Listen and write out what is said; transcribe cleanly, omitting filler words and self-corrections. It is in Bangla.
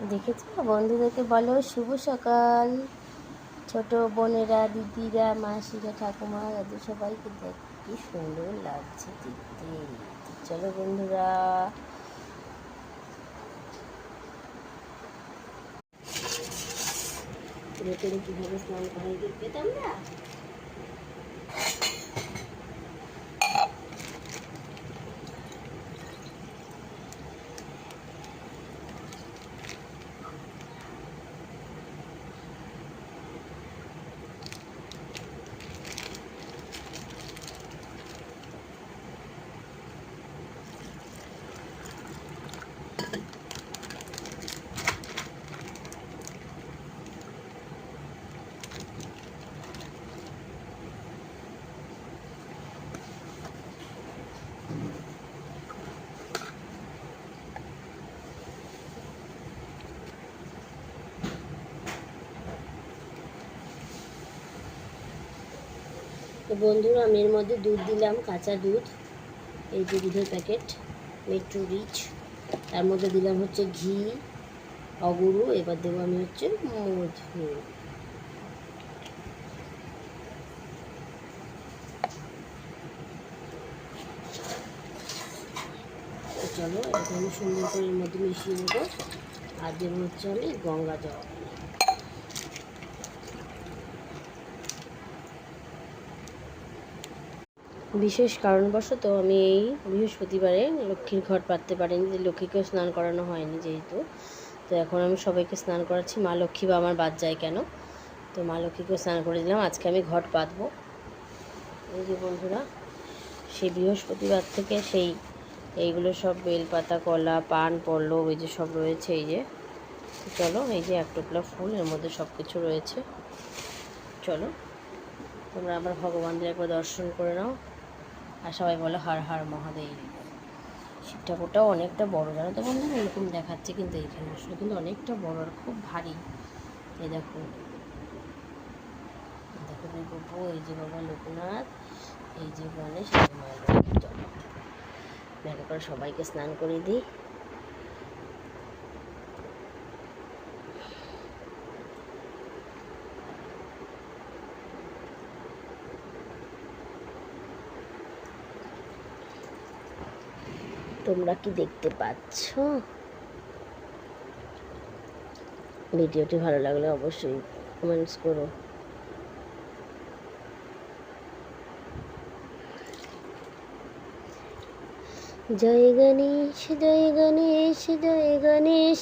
দেখেছো, বন্ধুদেরকে বলো শুভ সকাল। ছোট বোনেরা, দিদিরা, মাসিরা, ঠাকুমা, দাদু সবাইকে দেখ কি সুন্দর লাগছে দেখতে। চলো বন্ধুরা, কিভাবে স্নান করাই পেতাম না। তো বন্ধুরা, আমি এর মধ্যে দুধ দিলাম, কাঁচা দুধ। এই যে দুধের প্যাকেট মেট্রো রিচ, তার মধ্যে দিলাম হচ্ছে ঘি, অগুরু। এবার দেবো আমি হচ্ছে মধু। চলো এটা আমি সুন্দর করে এর মধ্যে মিশিয়ে নেবো। আর দেবো হচ্ছে আমি গঙ্গা জল। বিশেষ কারণবশত আমি এই বৃহস্পতিবারে লক্ষ্মীর ঘট পাততে পারিনি, যে লক্ষ্মীকেও স্নান করানো হয়নি যেহেতু। তো এখন আমি সবাইকে স্নান করাচ্ছি। মা লক্ষ্মী বা আমার বাদ যায় কেন, তো মা লক্ষ্মীকেও স্নান করে দিলাম। আজকে আমি ঘট পাতবো। এই যে বন্ধুরা, সেই বৃহস্পতিবার থেকে এইগুলো সব বেলপাতা, কলা, পান, পল্লব, এই যে সব রয়েছে। এই যে চলো, এই যে এক টোপলা ফুল, এর মধ্যে সব কিছু রয়েছে। চলো তোমরা আবার ভগবানদের একবার দর্শন করে নাও। আর সবাই বলো হর হর মহাদেব। শিব ঠাকুরটাও অনেকটা বড়, জানো তো বন্ধু, এরকম দেখাচ্ছে কিন্তু এইখানে আসলে কিন্তু অনেকটা বড় আর খুব ভারী। এই দেখো দেখো দেখো, এই যে বাবা লোকনাথ, এই যে গণেশ, এই যে মায়ের। চলো দেখা করে সবাইকে স্নান করে দিই। তোমরা কি দেখতে পাচ্ছ? ভিডিওটি ভালো লাগলে অবশ্যই কমেন্টস করো। জয় গণেশ, জয় গণেশ, জয় গণেশ,